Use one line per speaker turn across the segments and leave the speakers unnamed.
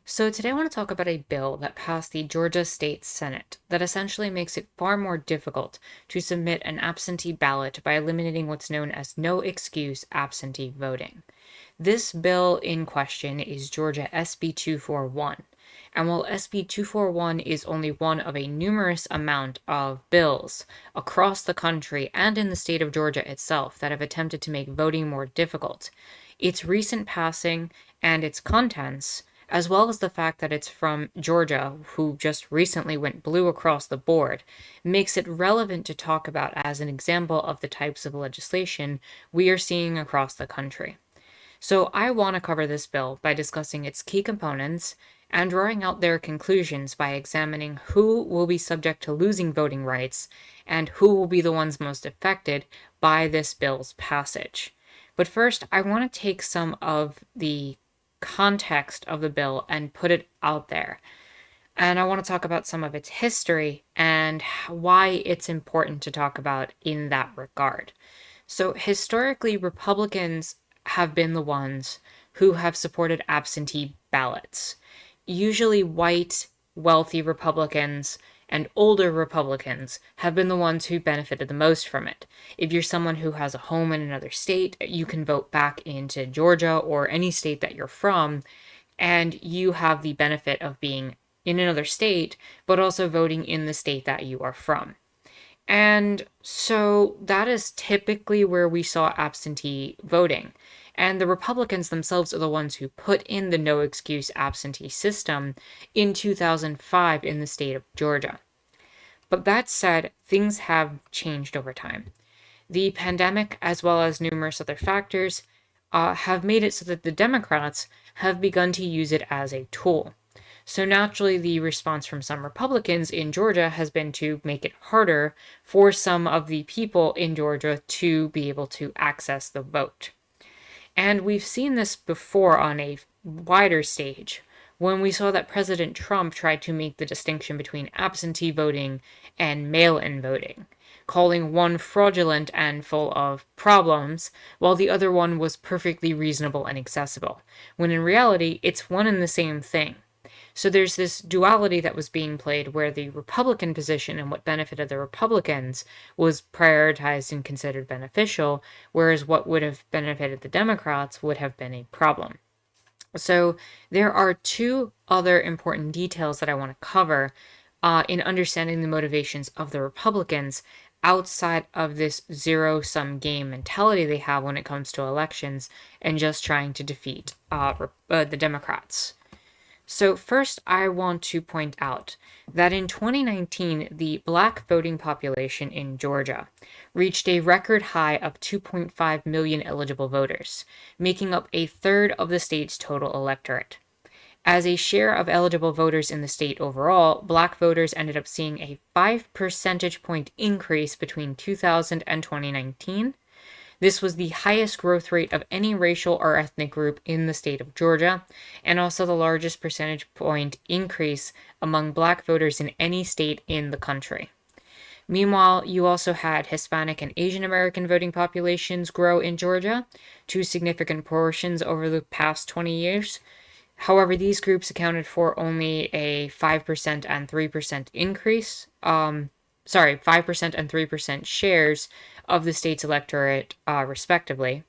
So today I want to talk about a bill that passed the Georgia State Senate that essentially makes it far more difficult to submit an absentee ballot by eliminating what's known as no excuse absentee voting. This bill in question is Georgia SB 241. And while SB 241 is only one of a numerous amount of bills across the country and in the state of Georgia itself that have attempted to make voting more difficult, its recent passing and its contents, as well as the fact that it's from Georgia, who just recently went blue across the board, makes it relevant to talk about as an example of the types of legislation we are seeing across the country. So I want to cover this bill by discussing its key components and drawing out their conclusions by examining who will be subject to losing voting rights and who will be the ones most affected by this bill's passage. But first, I want to take some of the context of the bill and put it out there. And I want to talk about some of its history and why it's important to talk about in that regard. So, historically, Republicans have been the ones who have supported absentee ballots. Usually, white, wealthy Republicans and older Republicans have been the ones who benefited the most from it. If you're someone who has a home in another state, you can vote back into Georgia or any state that you're from, and you have the benefit of being in another state, but also voting in the state that you are from. And so that is typically where we saw absentee voting. And the Republicans themselves are the ones who put in the no excuse absentee system in 2005 in the state of Georgia. But that said, things have changed over time. The pandemic, as well as numerous other factors, have made it so that the Democrats have begun to use it as a tool. So naturally, the response from some Republicans in Georgia has been to make it harder for some of the people in Georgia to be able to access the vote. And we've seen this before on a wider stage, when we saw that President Trump tried to make the distinction between absentee voting and mail-in voting, calling one fraudulent and full of problems, while the other one was perfectly reasonable and accessible, when in reality, it's one and the same thing. So there's this duality that was being played where the Republican position and what benefited the Republicans was prioritized and considered beneficial, whereas what would have benefited the Democrats would have been a problem. So there are two other important details that I want to cover in understanding the motivations of the Republicans outside of this zero-sum game mentality they have when it comes to elections and just trying to defeat the Democrats. So first, I want to point out that in 2019, the Black voting population in Georgia reached a record high of 2.5 million eligible voters, making up a third of the state's total electorate. As a share of eligible voters in the state overall, Black voters ended up seeing a 5 percentage point increase between 2000 and 2019. This was the highest growth rate of any racial or ethnic group in the state of Georgia, and also the largest percentage point increase among Black voters in any state in the country. Meanwhile, you also had Hispanic and Asian American voting populations grow in Georgia to significant portions over the past 20 years. However, these groups accounted for only a 5% and 3% increase. 5% and 3% shares of the state's electorate, respectively.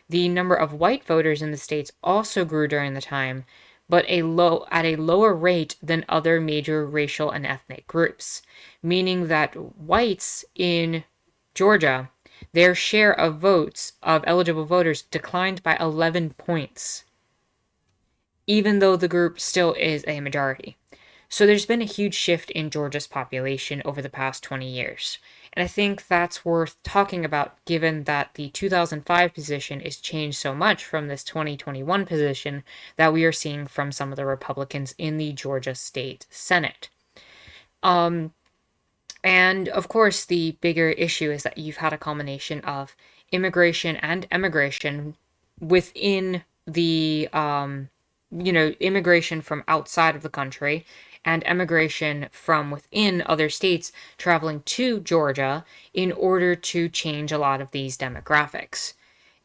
The number of white voters in the states also grew during the time, but at a lower rate than other major racial and ethnic groups, meaning that whites in Georgia, their share of votes of eligible voters declined by 11 points, even though the group still is a majority. So there's been a huge shift in Georgia's population over the past 20 years. And I think that's worth talking about given that the 2005 position is changed so much from this 2021 position that we are seeing from some of the Republicans in the Georgia State Senate. And of course, the bigger issue is that you've had a combination of immigration and emigration within the immigration from outside of the country and emigration from within other states traveling to Georgia in order to change a lot of these demographics,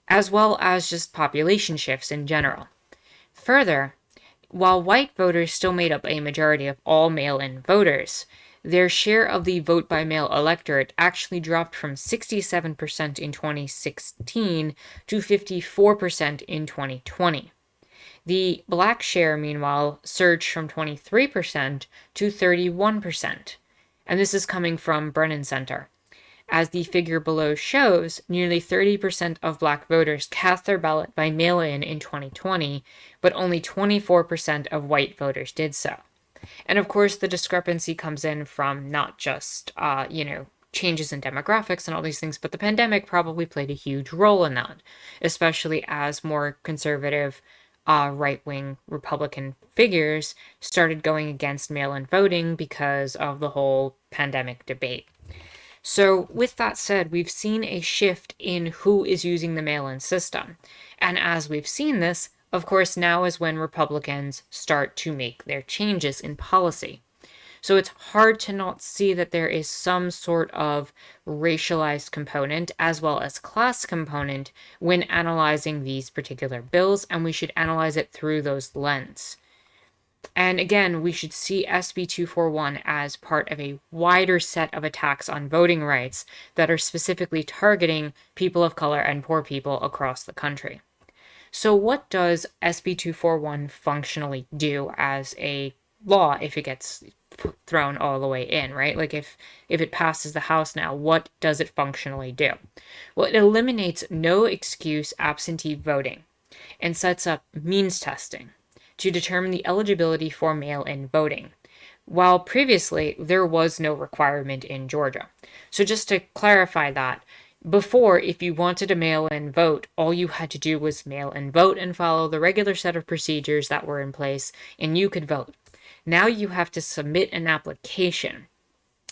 as well as just population shifts in general. Further, while white voters still made up a majority of all mail-in voters, their share of the vote-by-mail electorate actually dropped from 67% in 2016 to 54% in 2020. The black share, meanwhile, surged from 23% to 31%, and this is coming from Brennan Center. As the figure below shows, nearly 30% of black voters cast their ballot by mail-in in 2020, but only 24% of white voters did so. And of course, the discrepancy comes in from not just, changes in demographics and all these things, but the pandemic probably played a huge role in that, especially as more conservative, right-wing Republican figures started going against mail-in voting because of the whole pandemic debate. So with that said, we've seen a shift in who is using the mail-in system. And as we've seen this, of course, now is when Republicans start to make their changes in policy. So it's hard to not see that there is some sort of racialized component as well as class component when analyzing these particular bills, and we should analyze it through those lenses. And again, we should see SB 241 as part of a wider set of attacks on voting rights that are specifically targeting people of color and poor people across the country. So what does SB 241 functionally do as a law if it gets thrown all the way in, right? Like if it passes the House now, what does it functionally do? Well, it eliminates no excuse absentee voting and sets up means testing to determine the eligibility for mail-in voting, while previously there was no requirement in Georgia. So just to clarify that, before, if you wanted to mail-in vote, all you had to do was mail-in vote and follow the regular set of procedures that were in place, and you could vote. Now you have to submit an application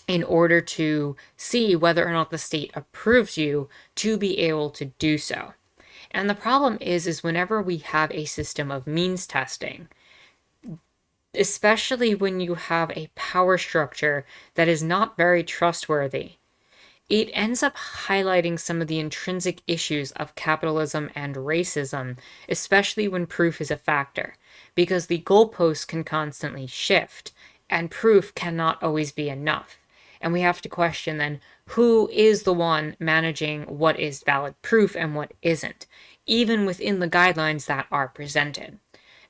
in order to see whether or not the state approves you to be able to do so. And the problem is whenever we have a system of means testing, especially when you have a power structure that is not very trustworthy, it ends up highlighting some of the intrinsic issues of capitalism and racism, especially when proof is a factor, because the goalposts can constantly shift, and proof cannot always be enough. And we have to question then, who is the one managing what is valid proof and what isn't, even within the guidelines that are presented.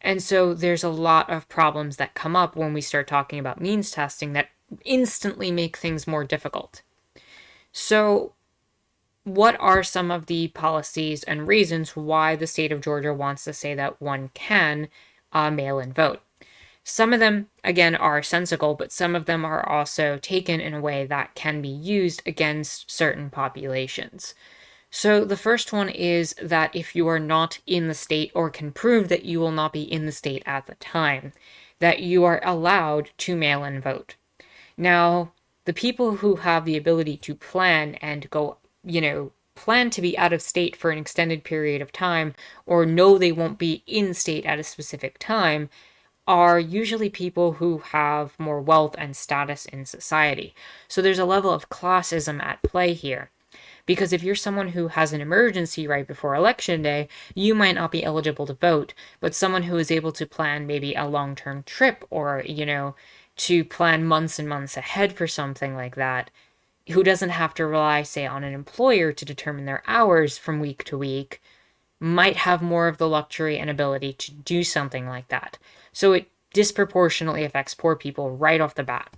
And so there's a lot of problems that come up when we start talking about means testing that instantly make things more difficult. So what are some of the policies and reasons why the state of Georgia wants to say that one can mail-in vote? Some of them, again, are sensical, but some of them are also taken in a way that can be used against certain populations. So the first one is that if you are not in the state or can prove that you will not be in the state at the time, that you are allowed to mail-in vote. Now, the people who have the ability to plan and go, plan to be out of state for an extended period of time, or know they won't be in state at a specific time, are usually people who have more wealth and status in society. So there's a level of classism at play here. Because if you're someone who has an emergency right before election day, you might not be eligible to vote, but someone who is able to plan maybe a long-term trip or, to plan months and months ahead for something like that, who doesn't have to rely, say, on an employer to determine their hours from week to week, might have more of the luxury and ability to do something like that. So it disproportionately affects poor people right off the bat.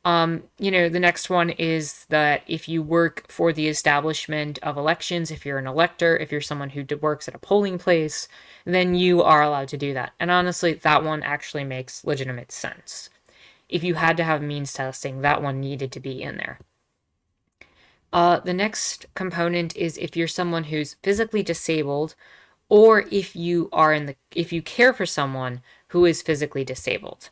The next one is that if you work for the establishment of elections, if you're an elector, if you're someone who works at a polling place, then you are allowed to do that. And honestly, that one actually makes legitimate sense. If you had to have means testing, that one needed to be in there. The next component is if you're someone who's physically disabled, or if you care for someone who is physically disabled.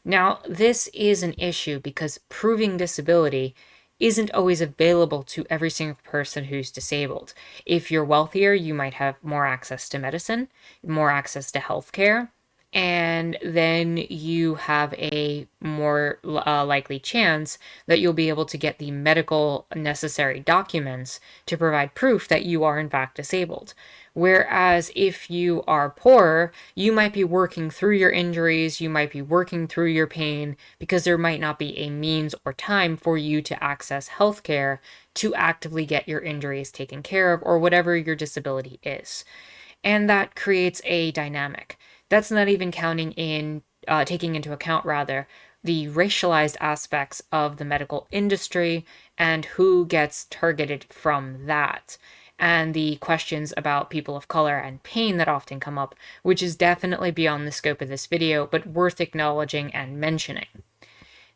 Now, this is an issue because proving disability isn't always available to every single person who's disabled. If you're wealthier, you might have more access to medicine, more access to healthcare, and then you have a more likely chance that you'll be able to get the medical necessary documents to provide proof that you are in fact disabled. Whereas if you are poorer, you might be working through your injuries, you might be working through your pain because there might not be a means or time for you to access healthcare to actively get your injuries taken care of or whatever your disability is. And that creates a dynamic. That's not even taking into account rather the racialized aspects of the medical industry and who gets targeted from that, and the questions about people of color and pain that often come up, which is definitely beyond the scope of this video, but worth acknowledging and mentioning.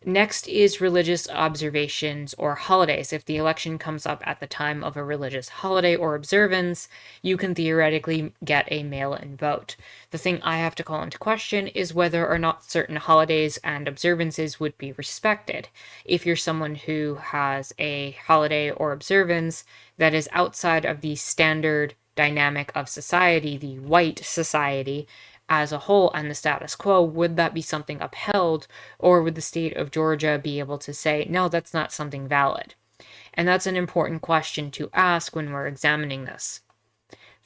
Next is religious observations or holidays. If the election comes up at the time of a religious holiday or observance, you can theoretically get a mail-in vote. The thing I have to call into question is whether or not certain holidays and observances would be respected. If you're someone who has a holiday or observance that is outside of the standard dynamic of society, the white society, as a whole and the status quo, would that be something upheld, or would the state of Georgia be able to say, no, that's not something valid? And that's an important question to ask when we're examining this.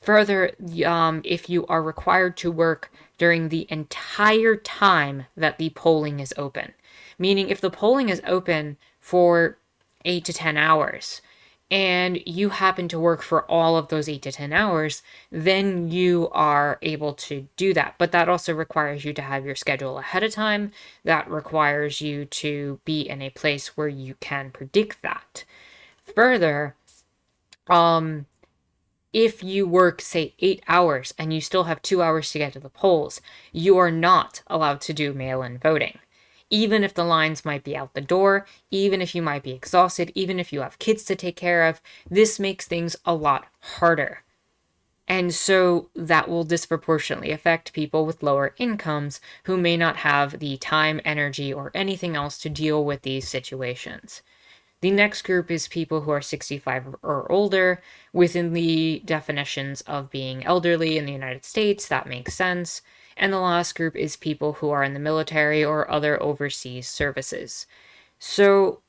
Further, if you are required to work during the entire time that the polling is open, meaning if the polling is open for 8 to 10 hours, and you happen to work for all of those 8 to 10 hours, then you are able to do that. But that also requires you to have your schedule ahead of time. That requires you to be in a place where you can predict that. Further, if you work, say, 8 hours and you still have 2 hours to get to the polls, you are not allowed to do mail-in voting. Even if the lines might be out the door, even if you might be exhausted, even if you have kids to take care of, this makes things a lot harder. And so that will disproportionately affect people with lower incomes who may not have the time, energy, or anything else to deal with these situations. The next group is people who are 65 or older within the definitions of being elderly in the United States. That makes sense. And the last group is people who are in the military or other overseas services. So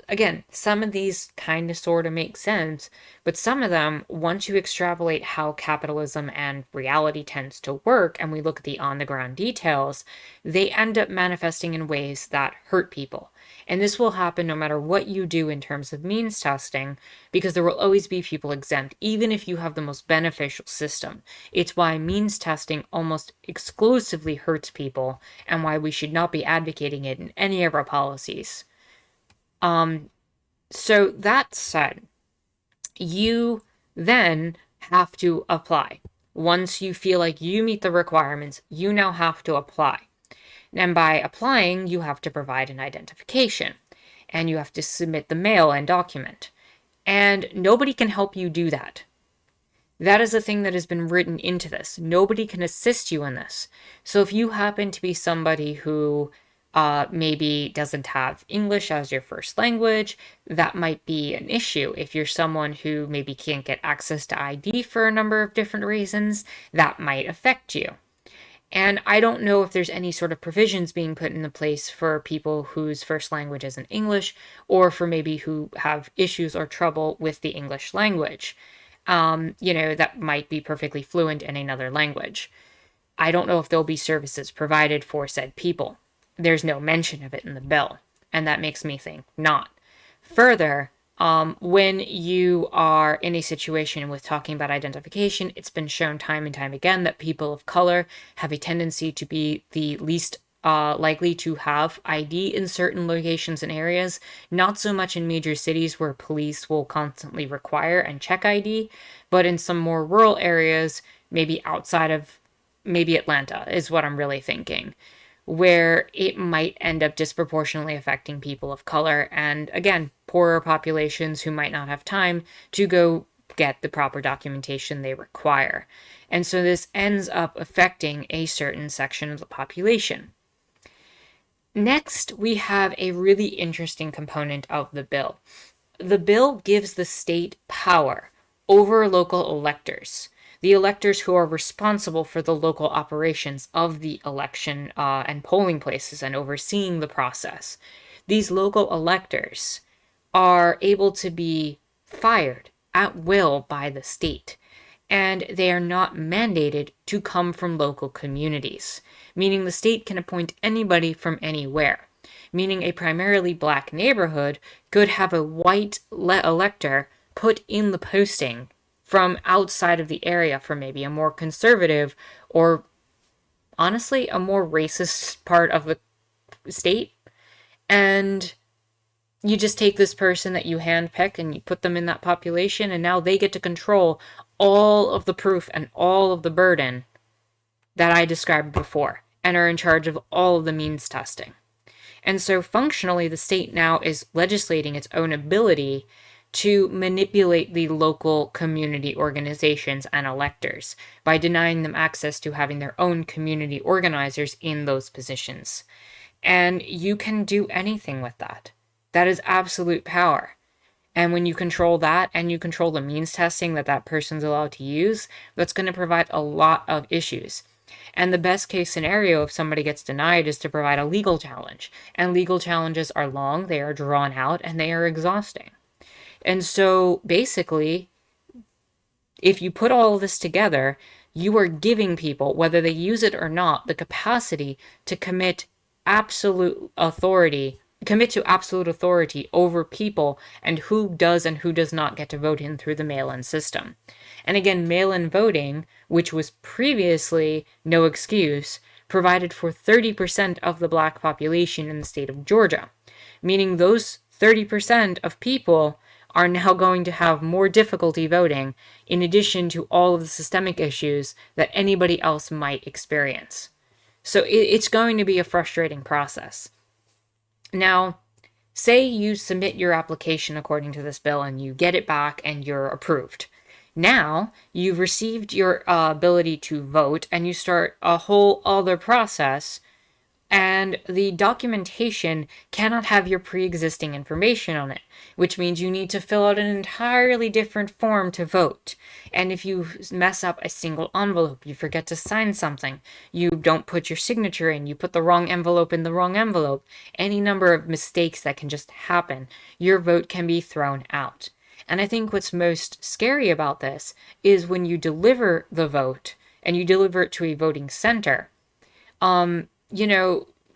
again, some of these kind of sort of make sense, but some of them, once you extrapolate how capitalism and reality tends to work, and we look at the on-the-ground details, they end up manifesting in ways that hurt people. And this will happen no matter what you do in terms of means testing, because there will always be people exempt, even if you have the most beneficial system. It's why means testing almost exclusively hurts people, and why we should not be advocating it in any of our policies. So that said, you then have to apply. Once you feel like you meet the requirements, you now have to apply. And by applying, you have to provide an identification, and you have to submit the mail and document. And nobody can help you do that. That is a thing that has been written into this. Nobody can assist you in this. So if you happen to be somebody who maybe doesn't have English as your first language, that might be an issue. If you're someone who maybe can't get access to ID for a number of different reasons, that might affect you. And I don't know if there's any sort of provisions being put into place for people whose first language isn't English, or for maybe who have issues or trouble with the English language, that might be perfectly fluent in another language. I don't know if there'll be services provided for said people. There's no mention of it in the bill, and that makes me think not. Further, when you are in a situation with talking about identification, it's been shown time and time again that people of color have a tendency to be the least likely to have ID in certain locations and areas, not so much in major cities where police will constantly require and check ID, but in some more rural areas, maybe outside of maybe Atlanta is what I'm really thinking, where it might end up disproportionately affecting people of color and, again, poorer populations who might not have time to go get the proper documentation they require. And so this ends up affecting a certain section of the population. Next, we have a really interesting component of the bill. The bill gives the state power over local electors, the electors who are responsible for the local operations of the election and polling places and overseeing the process. These local electors are able to be fired at will by the state. and they are not mandated to come from local communities, meaning the state can appoint anybody from anywhere. Meaning a primarily black neighborhood could have a white elector put in the posting from outside of the area for maybe a more conservative or honestly a more racist part of the state. And you just take this person that you handpick and you put them in that population, and now they get to control all of the proof and all of the burden that I described before and are in charge of all of the means testing. And so functionally, the state now is legislating its own ability to manipulate the local community organizations and electors by denying them access to having their own community organizers in those positions. And you can do anything with that. That is absolute power. And when you control that and you control the means testing that that person's allowed to use, that's going to provide a lot of issues. And the best case scenario if somebody gets denied is to provide a legal challenge. And legal challenges are long, they are drawn out, and they are exhausting. And so basically, if you put all of this together, you are giving people, whether they use it or not, the capacity to commit to absolute authority over people and who does and who does not get to vote in through the mail-in system. And again, mail-in voting, which was previously no excuse, provided for 30% of the black population in the state of Georgia, meaning those 30% of people are now going to have more difficulty voting in addition to all of the systemic issues that anybody else might experience. So it's going to be a frustrating process. Now, say you submit your application according to this bill and you get it back and you're approved. Now, you've received your ability to vote and you start a whole other process, and the documentation cannot have your pre-existing information on it, which means you need to fill out an entirely different form to vote. And if you mess up a single envelope, you forget to sign something, you don't put your signature in, you put the wrong envelope in the wrong envelope, any number of mistakes that can just happen, your vote can be thrown out. And I think what's most scary about this is when you deliver the vote and you deliver it to a voting center,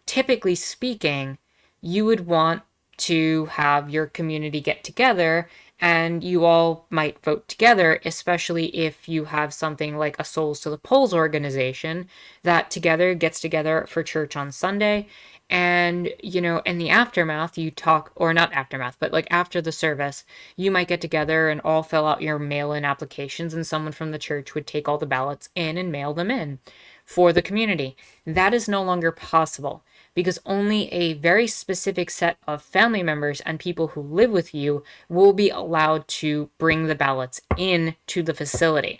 typically speaking, you would want to have your community get together and you all might vote together, especially if you have something like a Souls to the Polls organization that together gets together for church on Sunday. And, in the aftermath, you talk, or not aftermath, but like after the service, you might get together and all fill out your mail-in applications, and someone from the church would take all the ballots in and mail them in for the community. That is no longer possible because only a very specific set of family members and people who live with you will be allowed to bring the ballots in to the facility.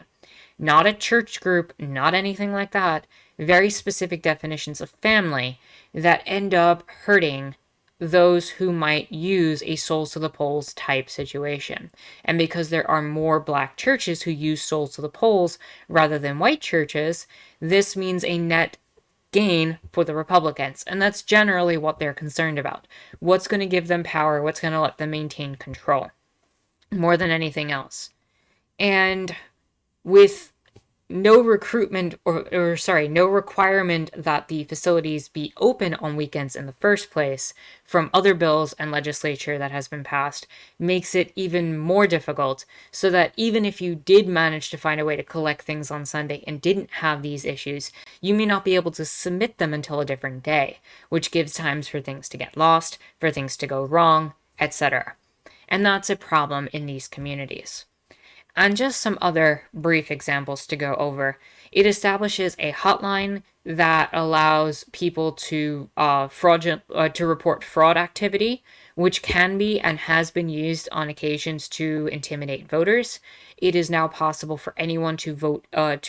Not a church group, not anything like that. Very specific definitions of family that end up hurting those who might use a Souls to the Polls type situation. And because there are more black churches who use Souls to the Polls rather than white churches, this means a net gain for the Republicans. And that's generally what they're concerned about. What's going to give them power? What's going to let them maintain control? More than anything else. And with no recruitment no requirement that the facilities be open on weekends in the first place from other bills and legislature that has been passed makes it even more difficult, so that even if you did manage to find a way to collect things on Sunday and didn't have these issues, you may not be able to submit them until a different day, which gives times for things to get lost, for things to go wrong, etc. And that's a problem in these communities. And just some other brief examples to go over. It establishes a hotline that allows people to report fraud activity, which can be and has been used on occasions to intimidate voters. It is now possible for anyone to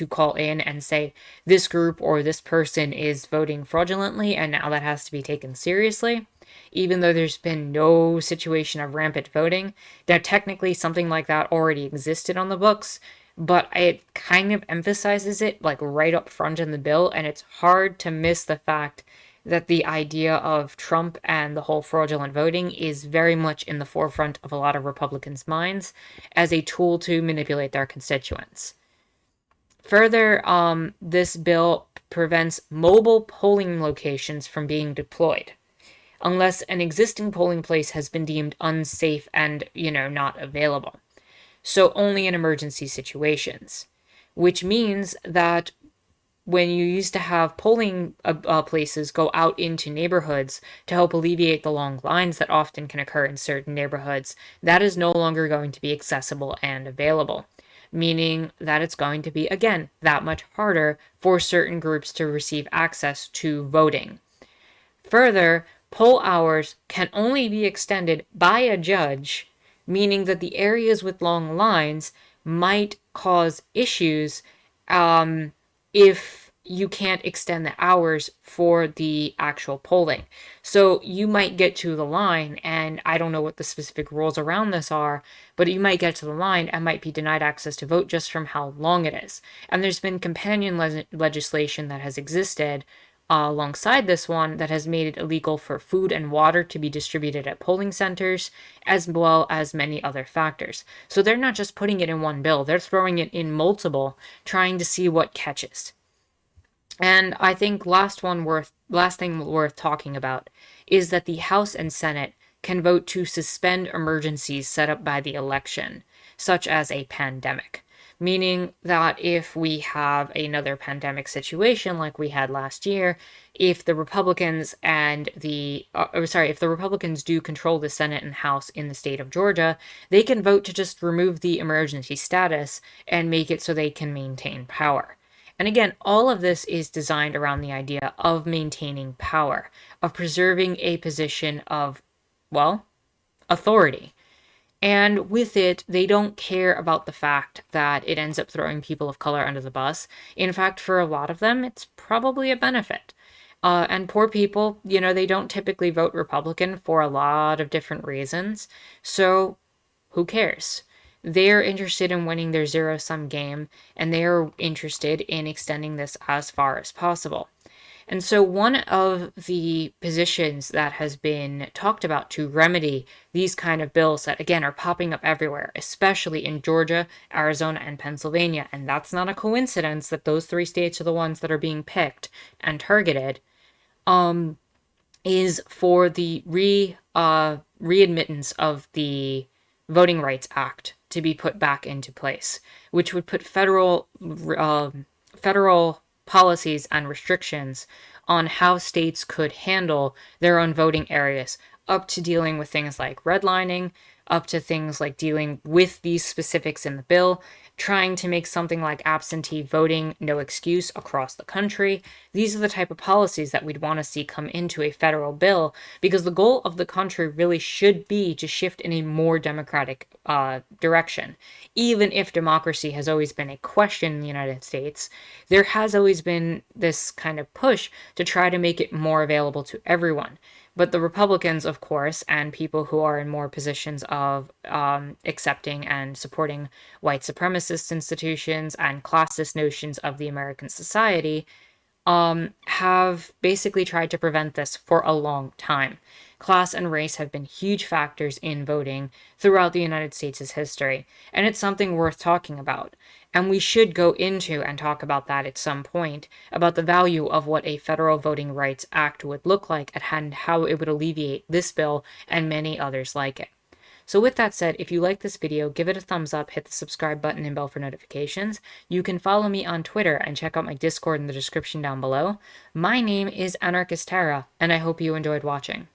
call in and say this group or this person is voting fraudulently, and now that has to be taken seriously. Even though there's been no situation of rampant voting. Now, technically, something like that already existed on the books, but it kind of emphasizes it like right up front in the bill, and it's hard to miss the fact that the idea of Trump and the whole fraudulent voting is very much in the forefront of a lot of Republicans' minds as a tool to manipulate their constituents. Further, this bill prevents mobile polling locations from being deployed unless an existing polling place has been deemed unsafe and, not available. So only in emergency situations, which means that when you used to have polling places go out into neighborhoods to help alleviate the long lines that often can occur in certain neighborhoods, that is no longer going to be accessible and available, meaning that it's going to be, again, that much harder for certain groups to receive access to voting. Further, poll hours can only be extended by a judge, meaning that the areas with long lines might cause issues if you can't extend the hours for the actual polling. So you might get to the line, and I don't know what the specific rules around this are, but you might get to the line and might be denied access to vote just from how long it is. And there's been companion legislation that has existed alongside this one that has made it illegal for food and water to be distributed at polling centers, as well as many other factors. So they're not just putting it in one bill, they're throwing it in multiple, trying to see what catches. And I think last thing worth talking about is that the House and Senate can vote to suspend emergencies set up by the election, such as a pandemic. Meaning that if we have another pandemic situation like we had last year, if the Republicans if the Republicans do control the Senate and House in the state of Georgia, they can vote to just remove the emergency status and make it so they can maintain power. And again, all of this is designed around the idea of maintaining power, of preserving a position of, well, authority. And with it, they don't care about the fact that it ends up throwing people of color under the bus. In fact, for a lot of them, it's probably a benefit. And poor people, they don't typically vote Republican for a lot of different reasons. So who cares? They're interested in winning their zero-sum game, and they're interested in extending this as far as possible. And so one of the positions that has been talked about to remedy these kind of bills that, again, are popping up everywhere, especially in Georgia, Arizona, and Pennsylvania, and that's not a coincidence that those three states are the ones that are being picked and targeted, is for the readmittance of the Voting Rights Act to be put back into place, which would put federal policies and restrictions on how states could handle their own voting areas, up to dealing with things like redlining, up to things like dealing with these specifics in the bill, trying to make something like absentee voting no excuse across the country. These are the type of policies that we'd want to see come into a federal bill, because the goal of the country really should be to shift in a more democratic direction. Even if democracy has always been a question in the United States, there has always been this kind of push to try to make it more available to everyone. But the Republicans, of course, and people who are in more positions of accepting and supporting white supremacist institutions and classist notions of the American society, have basically tried to prevent this for a long time. Class and race have been huge factors in voting throughout the United States' history, and it's something worth talking about. And we should go into and talk about that at some point, about the value of what a federal Voting Rights Act would look like and how it would alleviate this bill and many others like it. So with that said, if you like this video, give it a thumbs up, hit the subscribe button and bell for notifications. You can follow me on Twitter and check out my Discord in the description down below. My name is Anarchist Tara, and I hope you enjoyed watching.